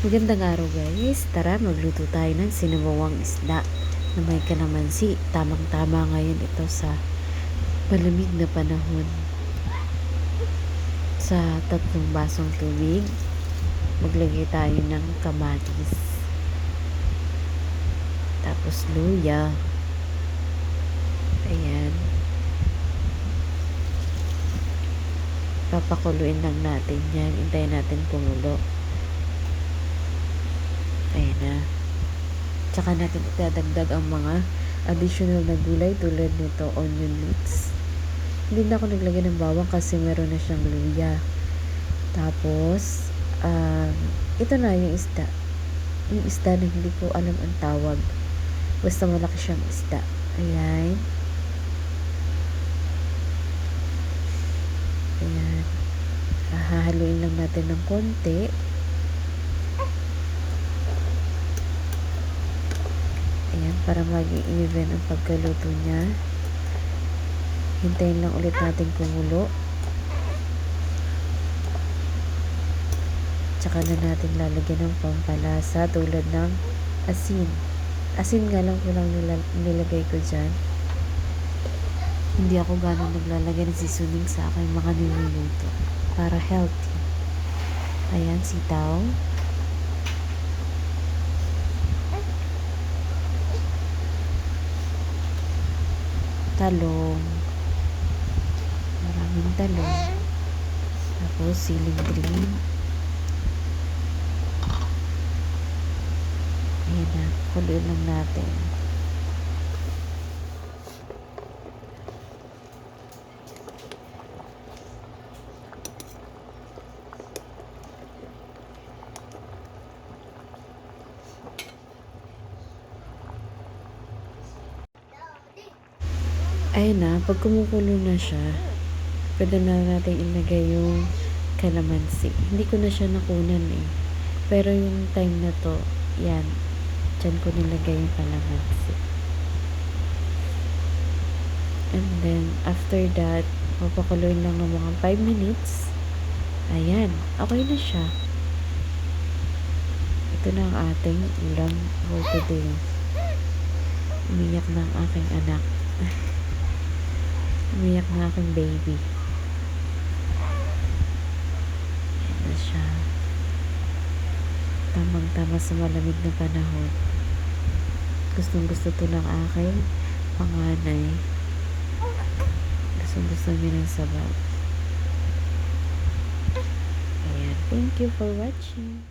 Magandang araw guys, tara magluto tayo ng sinabawang isda na may kalamansi. Tamang-tama ngayon ito sa malamig na panahon. Sa 3 basong tubig, maglagay tayo ng kamatis. Tapos luya. Ayan. Papakuluin lang natin yan. Hintayin natin kumulo. Ayan na. Tsaka natin itadagdag ang mga additional na gulay tulad nito, onion mix. Hindi na ako naglagay ng bawang kasi meron na siyang luya. Tapos, ito na yung isda. Yung isda na hindi ko alam ang tawag. Basta malaki siyang isda. Ayan. Ayan. Hahaluin lang natin ng konti. Ayan, para maging even ang pagkaluto niya. Hintayin lang ulit natin kumulo. Tsaka na natin lalagyan ng pampalasa tulad ng asin. Asin nga lang ko lang nilagay ko dyan. Hindi ako gano'ng naglalagay ng seasoning sa aking mga niluluto. Para healthy. Ayan, sitaw. Talong. Maraming talong. Tapos siling green. Ayan na. Kuluin lang natin. Ayan na, pag kumukulo na siya, pwede na natin ilagay yung kalamansi. Hindi ko na siya nakunan eh. Pero yung time na to, yan, dyan ko nilagay yung kalamansi. And then, after that, papakuloyin lang ng mga 5 minutes. Ayan, okay na siya. Ito na ang ating ulam for today. Umiyak na ang aking anak. Umiyak na aking baby. Ayan na siya. Tamang-tama sa malamig na panahon. Gustong-gusto to ng aking panganay. Gustong-gusto niya ng sabaw. Ayan. Thank you for watching.